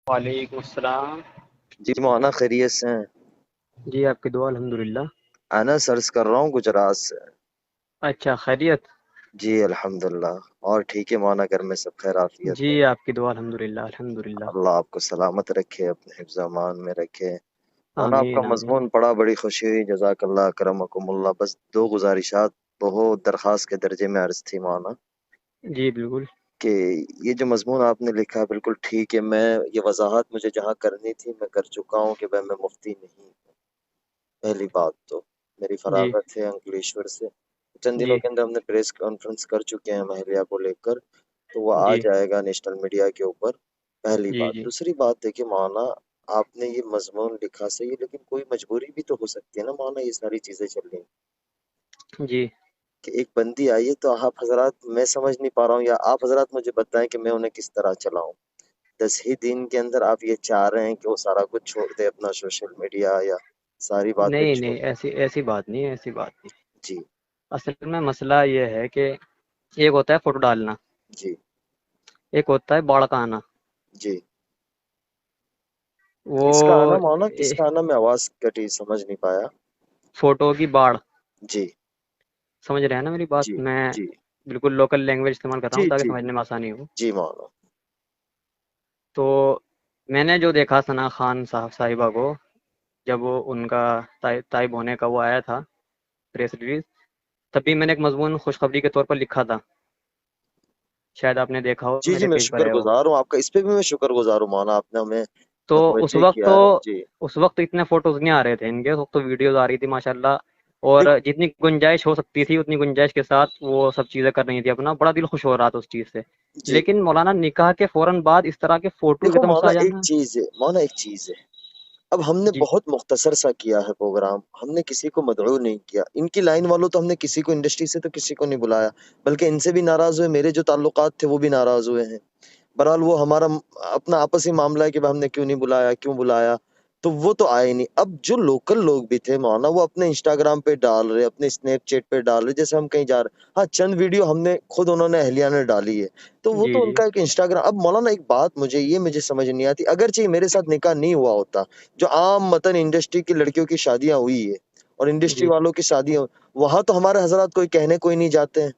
وعلیکم السلام۔ جی مولانا خیریت سے ہیں؟ جی آپ کی دعا الحمدللہ۔ انا سرچ کر رہا ہوں گجرات سے۔ اچھا خیریت؟ جی الحمدللہ، اور ٹھیک ہے مولانا، گھر میں سب خیر عافیت جی ہے؟ آپ کی دعا الحمدللہ الحمدللہ۔ اللہ آپ کو سلامت رکھے، اپنے حفظ امان میں رکھے۔ مولانا آپ کا آمین آمین۔ مضمون پڑھا، بڑی خوشی ہوئی، جزاک اللہ کرمکم اللہ۔ بس دو گزارشات بہت درخواست کے درجے میں عرض تھی مولانا، جی بالکل۔ کہ یہ جو مضمون آپ نے لکھا ہے بالکل ٹھیک ہے، میں یہ وضاحت مجھے جہاں کرنی تھی میں کر چکا ہوں کہ میں مفتی نہیں ہوں۔ پہلی بات تو میری جی فراغت ہے انکلیشور سے، چند دنوں جی کے اندر ہم نے پریس کانفرنس کر چکے ہیں مہلیہ کو لے کر، تو وہ آ جی جائے گا نیشنل میڈیا کے اوپر۔ پہلی جی بات۔ جی دوسری بات دیکھیے مولانا، آپ نے یہ مضمون لکھا صحیح ہے، لیکن کوئی مجبوری بھی تو ہو سکتی ہے نا مولانا، یہ ساری چیزیں چل رہی ہیں جی کہ ایک بندی آئی ہے، تو آپ حضرات، میں سمجھ نہیں پا رہا ہوں، یا آپ حضرات مجھے بتائیں کہ میں انہیں کس طرح چلاؤں۔ 10 ہی دن کے اندر آپ یہ چاہ رہے ہیں کہ وہ سارا کچھ چھوڑ دے، اپنا سوشل میڈیا یا ساری باتیں نہیں چھوڑ۔ نہیں، ایسی بات نہیں ہے، ایسی بات نہیں۔ جی اصل میں مسئلہ یہ ہے کہ ایک ہوتا ہے فوٹو ڈالنا، جی ایک ہوتا ہے باڑ کا آنا۔ جی۔ وہ کس کا آنا مولانا، کس اے- کا آنا؟ میں آواز کٹی، سمجھ نہیں پایا۔ فوٹو کی باڑ، جی سمجھ رہے ہیں نا میری بات؟ جی میں جی بالکل لوکل لینگویج استعمال کر رہا جی ہوں تاکہ جی سمجھنے میں آسانی ہو۔ جی مولانا۔ تو میں نے جو دیکھا ثنا خان صاحبہ کو، جب وہ ان کا تائب ہونے کا وہ آیا تھا پریس ریلیز، تبھی میں نے ایک مضمون خوشخبری کے طور پر لکھا تھا، شاید آپ نے دیکھا ہو، جی جی، میرے میں پیج پر شکر ہے وہ۔ گزار ہوں آپ کا، اس پہ بھی میں شکر گزار ہوں مولانا، آپ نے ہمیں تو متوجہ کیا ہے۔ جی اس وقت اتنے فوٹوز نہیں آ رہے تھے ان کے، اس وقت تو ویڈیوز آ رہی تھی ماشاءاللہ، اور دیکھ جتنی گنجائش ہو سکتی تھی اتنی گنجائش کے ساتھ وہ سب چیزیں کر رہی تھی اپنا، بڑا دل خوش ہو رہا تھا اس چیز سے۔ جی، لیکن مولانا نکاح کے فوراً بعد اس طرح کے فوٹوز دیکھو ایک دم سے مولانا آ ایک جانا۔ چیز ہے، مولانا ایک چیز ہے، اب ہم نے جی بہت مختصر سا کیا ہے پروگرام، ہم نے کسی کو مدعو نہیں کیا، ان کی لائن والوں تو ہم نے کسی کو انڈسٹری سے تو کسی کو نہیں بلایا، بلکہ ان سے بھی ناراض ہوئے، میرے جو تعلقات تھے وہ بھی ناراض ہوئے ہیں۔ بہرحال وہ ہمارا اپنا آپسی معاملہ ہے کہ ہم نے کیوں نہیں بلایا، کیوں بلایا، تو وہ تو آئے نہیں۔ اب جو لوکل لوگ بھی تھے مولانا، وہ اپنے انسٹاگرام پہ ڈال رہے، اپنے اسنیپ چیٹ پہ ڈال رہے، جیسے ہم کہیں جا رہے، ہاں چند ویڈیو ہم نے خود، انہوں نے اہلیہ نے ڈالی ہے، تو وہ جی تو ان جی کا ایک انسٹاگرام۔ اب مولانا ایک بات مجھے سمجھ نہیں آتی، اگرچہ میرے ساتھ نکاح نہیں ہوا ہوتا، جو عام متن انڈسٹری کی لڑکیوں کی شادیاں ہوئی ہے اور انڈسٹری جی، والوں کی شادیاں، وہاں تو ہمارے حضرات کوئی کہنے کوئی نہیں جاتے ہیں،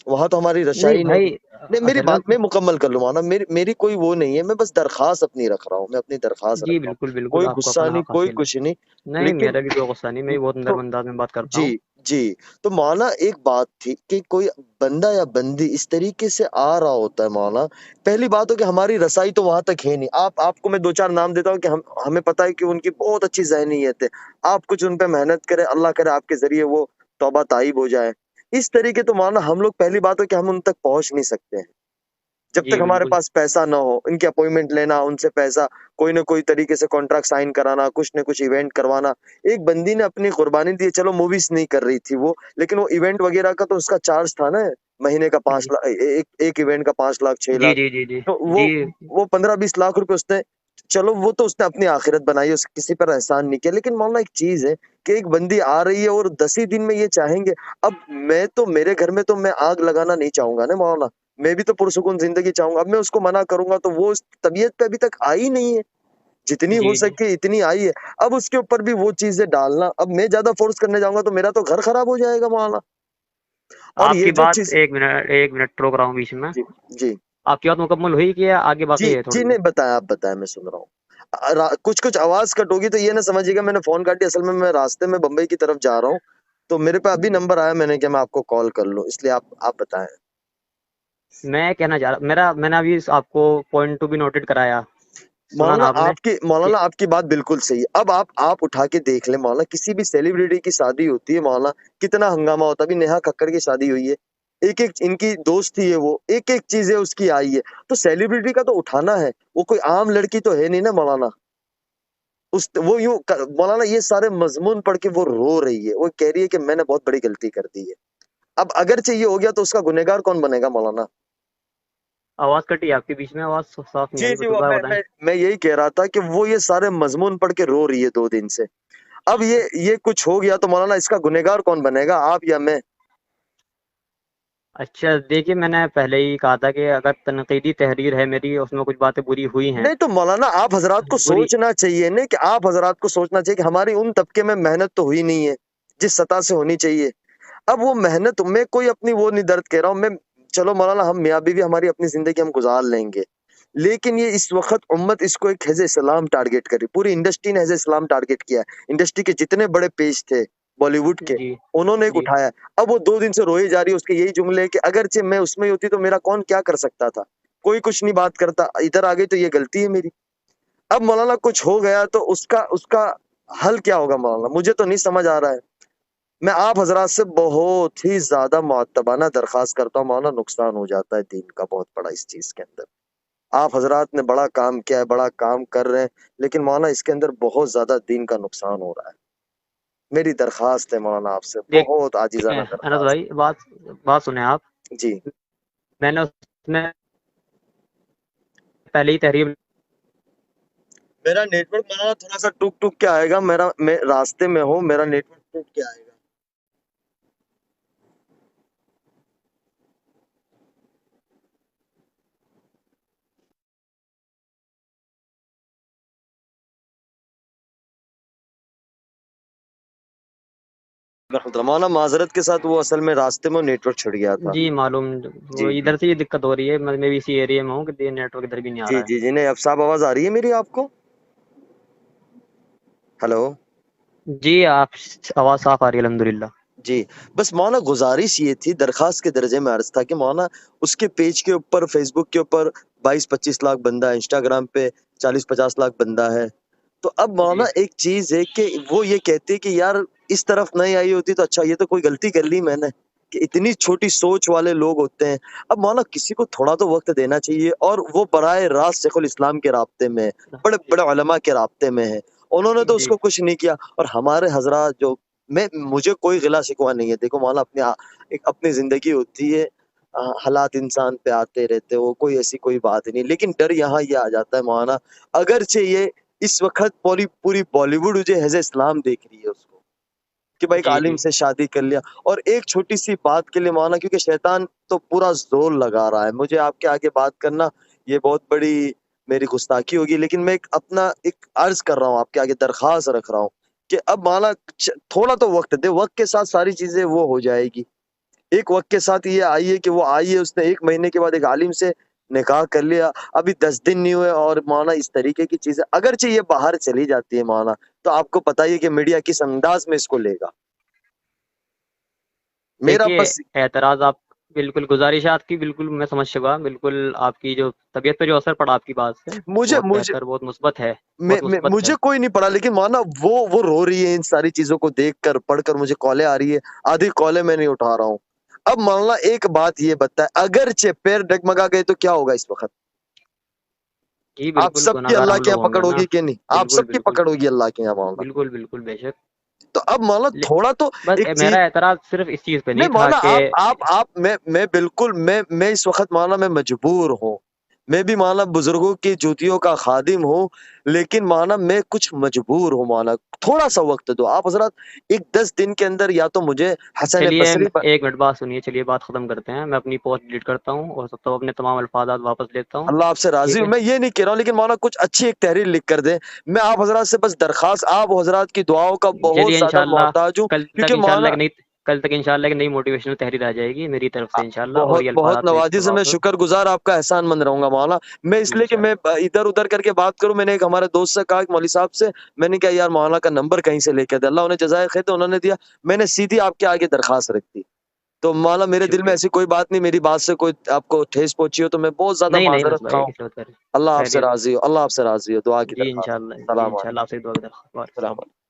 وہاں تو ہماری نہیں رسائی نہیں ہوگی۔ بھائی، نہیں میری اصل میں بات میں مکمل کر لوں مولانا، میری کوئی وہ نہیں ہے، میں بس درخواست اپنی رکھ رہا ہوں، میں اپنی درخواست جی رکھ رہا بالکل ہوں، بالکل، کوئی آپ کو غصہ اپنا نہیں، حق کوئی حاصل ہے۔ کچھ نہیں، نہیں لیکن میرا بھی کوئی غصہ نہیں، میں بھی بہت تو نرم انداز میں بات کرتا جی ہوں۔ جی، تو مولانا ایک بات تھی کہ کوئی بندہ یا بندی اس طریقے سے آ رہا ہوتا ہے مولانا، پہلی بات ہو کہ ہماری رسائی تو وہاں تک ہے نہیں، آپ کو میں دو چار نام دیتا ہوں کہ ہمیں پتہ ہے کہ ان کی بہت اچھی ذہنیت ہے، آپ کچھ ان پہ محنت کریں، اللہ کرے آپ کے ذریعے وہ توبہ طائب ہو جائے، اس طریقے تو مولانا ہم لوگ، پہلی بات ہو کہ ہم ان تک پہنچ نہیں سکتے ہیں جب جی تک ہمارے بالکل پاس پیسہ نہ ہو، ان کی اپوائنٹمنٹ لینا، ان سے پیسہ کوئی نہ کوئی طریقے سے کانٹریکٹ سائن کرانا، کچھ نہ کچھ ایونٹ کروانا۔ ایک بندی نے اپنی قربانی دی، چلو موویز نہیں کر رہی تھی وہ، لیکن وہ ایونٹ وغیرہ کا تو اس کا چارج تھا نا، مہینے کا جی 5 لاکھ، ایک ایونٹ کا 5 لاکھ 6 لاکھ، جی جی جی تو جی وہ 15-20 لاکھ روپے اس نے، چلو وہ تو اس نے اپنی آخرت بنائی، اس کسی پر احسان نہیں کیا، لیکن مولانا ایک چیز ہے کہ ایک بندی آ رہی ہے اور 10 ہی دن میں یہ چاہیں گے، اب میں تو میرے گھر میں تو میں آگ لگانا نہیں چاہوں گا نا مولانا، میں بھی تو پرسکون زندگی چاہوں گا، اب میں اس کو منع کروں گا تو وہ اس طبیعت پہ ابھی تک آئی نہیں ہے، جتنی ہو جی جی، سکے اتنی آئی ہے، اب اس کے اوپر بھی وہ چیزیں ڈالنا، اب میں زیادہ فورس کرنے جاؤں گا تو میرا تو گھر خراب ہو جائے گا مولانا، اور آپ یہ کی جو بات، چیز۔ ایک منٹ روک رہا ہوں بیچ میں۔ جی جی آپ کی بات مکمل ہوئی کہ آگے جی باقی ہے جی، تھوڑی سی؟ نہیں بتایا، آپ بتایا، میں سن رہا ہوں، کچھ آواز کٹ ہوگی تو یہ نہ سمجھیے گا میں نے فون کاٹی، اصل میں راستے میں بمبئی کی طرف جا رہا ہوں، تو میرے پہ ابھی نمبر آیا، میں نے کہ میں آپ کو کال کر لوں، اس لیے آپ بتائیں۔ میں کہنا چاہ رہا، میں نے ابھی آپ کو پوائنٹ ٹو بھی نوٹڈ کرایا، سنا نا آپ نے کہ مولانا آپ کی بات بالکل صحیح ہے، اب آپ اٹھا کے دیکھ لیں مولانا، کسی بھی سیلیبریٹی کی شادی ہوتی ہے مولانا، کتنا ہنگامہ ہوتا ہے، ابھی نیہا ککڑ کی شادی ہوئی ہے، ایک ایک ان کی دوست تھی ہے، وہ ایک ایک چیزیں اس کی آئی ہے، تو سیلیبریٹی کا تو اٹھانا ہے، وہ کوئی عام لڑکی تو ہے نہیں نا مولانا، وہ یوں مولانا یہ سارے مضمون پڑھ کے وہ رو رہی ہے، وہ کہہ رہی ہے کہ میں نے بہت بڑی غلطی کر دی ہے، اب اگرچہ یہ ہو گیا تو اس کا گنہگار کون بنے گا مولانا؟ آواز کٹی آپ کی بیچ میں، آواز صاف نہیں جی آئی، جی، وہ دوبارہ میں بتائیں۔ میں میں یہی کہہ رہا تھا کہ وہ یہ سارے مضمون پڑھ کے رو رہی ہے 2 دن سے، اب یہ کچھ ہو گیا تو مولانا اس کا گنہگار کون بنے گا، آپ یا میں؟ اچھا دیکھیے، میں نے پہلے ہی کہا تھا کہ اگر تنقیدی تحریر ہے میری، اس میں کچھ باتیں بری ہوئی ہیں، نہیں تو مولانا آپ حضرات کو بری، سوچنا چاہیے نا، کہ آپ حضرات کو سوچنا چاہیے کہ ہماری ان طبقے میں محنت تو ہوئی نہیں ہے جس سطح سے ہونی چاہیے. اب وہ محنت میں کوئی اپنی وہ نہیں درد کہہ رہا ہوں میں. چلو مولانا ہم میاں بیوی ہماری اپنی زندگی ہم گزار لیں گے، لیکن یہ اس وقت امت اس کو ایک حزب اسلام ٹارگٹ کری، پوری انڈسٹری نے حزب اسلام ٹارگٹ کیا ہے. انڈسٹری کے جتنے بڑے پیج تھے بالی ووڈ کے، جی انہوں نے ایک جی اٹھایا. اب وہ 2 دن سے روئی جا رہی ہے، اس کے یہی جملے کہ اگرچہ میں اس میں ہی ہوتی تو میرا کون کیا کر سکتا تھا، کوئی کچھ نہیں بات کرتا، ادھر آ گئی تو یہ غلطی ہے میری. اب مولانا کچھ ہو گیا تو اس کا حل کیا ہوگا مولانا، مجھے تو نہیں سمجھ آ رہا ہے. میں آپ حضرات سے بہت ہی زیادہ معتبانہ درخواست کرتا ہوں مولانا، نقصان ہو جاتا ہے دین کا بہت بڑا اس چیز کے اندر. آپ حضرات نے بڑا کام کیا ہے، بڑا کام کر رہے ہیں، لیکن مولانا اس کے اندر بہت زیادہ دین کا نقصان ہو رہا ہے. میری درخواست ہے مولانا آپ سے، بہت دیکھیں عاجزانہ انس درخواست. بھائی، بات سنیں آپ. جی میں نے اس میں پہلے ہی تحریر، میرا نیٹ ورک مولانا تھوڑا سا ٹک ٹک کے آئے گا، میں راستے میں ہوں، میرا نیٹ ورک ٹک کے آئے گا. مولانا معذرت کے ساتھ، وہ اصل میں راستے میں نیٹ ورک چھڑ گیا تھا. جی معلوم، وہ جی جی ادھر سے یہ دقت ہو رہی ہے، میں بھی اسی ایریا میں ہوں کہ نیٹ ورک ادھر بھی نہیں آ جی رہا ہے. جی جی نہیں اب صاحب آواز آ رہی ہے میری آپ کو؟ ہلو جی آپ، آواز صاف آ رہی ہے الحمدللہ. جی. بس مولانا گزارش یہ تھی، درخواست کے درجے میں عرض تھا کہ مولانا اس کے پیج کے اوپر، فیس بک کے اوپر 22-25 لاکھ بندہ ہے، انسٹاگرام پہ 40-50 لاکھ بندہ ہے. تو اب مولانا جی ایک چیز ہے کہ وہ یہ کہتے کہ یار اس طرف نہیں آئی ہوتی تو اچھا، یہ تو کوئی غلطی کر لی میں نے، کہ اتنی چھوٹی سوچ والے لوگ ہوتے ہیں. اب مولانا کسی کو تھوڑا تو وقت دینا چاہیے، اور وہ براہ راست شیخ الاسلام کے رابطے میں، بڑے بڑے علماء کے رابطے میں ہے، انہوں نے تو اس جی کو کچھ نہیں کیا. اور ہمارے حضرات جو، مجھے کوئی غلا شکوہ نہیں ہے. دیکھو مولانا ایک اپنی زندگی ہوتی ہے، حالات انسان پہ آتے رہتے، وہ کوئی ایسی کوئی بات نہیں. لیکن ڈر یہاں یہ آ جاتا ہے مولانا، اگرچہ یہ اس وقت پوری بالی ووڈ جو حزب اسلام دیکھ رہی ہے اس کو، کہ بھائی ایک جی عالم جی سے شادی کر لیا، اور ایک چھوٹی سی بات کے لیے مولانا، کیونکہ شیطان تو پورا زور لگا رہا ہے. مجھے آپ کے آگے بات کرنا یہ بہت بڑی میری گستاخی ہوگی، لیکن میں ایک عرض کر رہا ہوں آپ کے آگے، درخواست رکھ رہا ہوں کہ اب مولانا تھوڑا تو وقت دے، وقت کے ساتھ ساری چیزیں وہ ہو جائے گی. ایک وقت کے ساتھ یہ آئیے کہ وہ آئیے، اس نے 1 مہینے کے بعد ایک عالم سے نکاح کر لیا، ابھی 10 دن نہیں ہوئے، اور مولانا اس طریقے کی چیزیں اگرچہ یہ باہر چلی جاتی ہے مولانا، تو آپ کو پتہ ہی ہے کہ میڈیا کس انداز میں اس کو لے گا. میرا دیکھیے، بس اعتراض آپ، بالکل گزارشات کی بالکل میں سمجھ چکا، بالکل آپ کی جو طبیعت پہ جو اثر پڑا آپ کی بات سے، مجھے بہت مجھے بہتر، بہت مثبت ہے، بہت مثبت ہے. مجھے کوئی نہیں پڑا، لیکن مولانا وہ رو رہی ہے ان ساری چیزوں کو دیکھ کر، پڑھ کر. مجھے کالیں آ رہی ہے، آدھی کالیں میں نہیں اٹھا رہا ہوں. اب مولانا ایک بات یہ بتائے، اگرچہ پیر ڈگمگا گئے تو کیا ہوگا اس وقت؟ جی آپ بالکل، سب کی گناہگار اللہ ہم کے لوگ یہاں ہوں گے پکڑ نا. ہوگی کہ نہیں؟ آپ بالکل سب کی بالکل پکڑ ہوگی اللہ کے یہاں مولانا. بالکل بالکل بے شک. تو اب مولانا لے- تھوڑا تو بس ایک چیز. میرا اعتراض صرف اس چیز پہ نہیں نہیں تھا مولانا، کہ آپ میں بالکل میں اس وقت مولانا میں مجبور ہوں. میں بھی مولانا بزرگوں کی جوتیوں کا خادم ہوں، لیکن مولانا میں کچھ مجبور ہوں مولانا. تھوڑا سا وقت دو آپ حضرات، 10 دن کے اندر یا تو مجھے حسن چلیے بصری پر. ایک منٹ بات سنیے، چلیے بات ختم کرتے ہیں. میں اپنی پوسٹ ڈیلیٹ کرتا ہوں اور سب تو اپنے تمام الفاظات واپس لیتا ہوں. اللہ آپ سے راضی ٹھیک ہوں، ہے، میں یہ نہیں کہہ رہا ہوں، لیکن مولانا کچھ اچھی ایک تحریر لکھ کر دیں. میں آپ حضرات سے بس درخواست، آپ حضرات کی دعاؤں کا بہت چلیے زیادہ انشاءاللہ محتاج ہوں، کیونکہ مولانا کل تک انشاءاللہ ایک نئی موٹیویشنل تحریر آ جائے گی میری طرف سے انشاءاللہ، اور بہت یہ بہت الفاظ پیش نوازش کروں ہے، آپ میں کو. شکر گزار آپ کا احسان مند رہوں گا مولانا. میں اس جی لیے کہ میں انشاءاللہ. ادھر ادھر کر کے بات کروں، میں نے ایک ہمارے دوست سے کہا کہ مولوی صاحب سے، میں نے کہا یار مولانا کا نمبر کہیں سے لے کے دے، اللہ انہیں جزائے خیر تو انہوں نے دیا. میں نے سیدھی آپ کے آگے درخواست رکھ دی. تو مولانا میرے دل میں شکریہ. ایسی کوئی بات نہیں، میری بات سے کوئی آپ کو ٹھیس پہنچی ہو تو میں بہت زیادہ نہیں نہیں نس معذرت خواہ بھائی، ہوں. کس بات کر رہے ہیں؟ اللہ آپ سے خیریت. راضی ہو، اللہ آپ سے راضی ہو. دعا کی جی درخواست. انشاءاللہ، جی السلام انشاءاللہ علیکم. آپ سے دعا کی درخواست. السلام علیکم.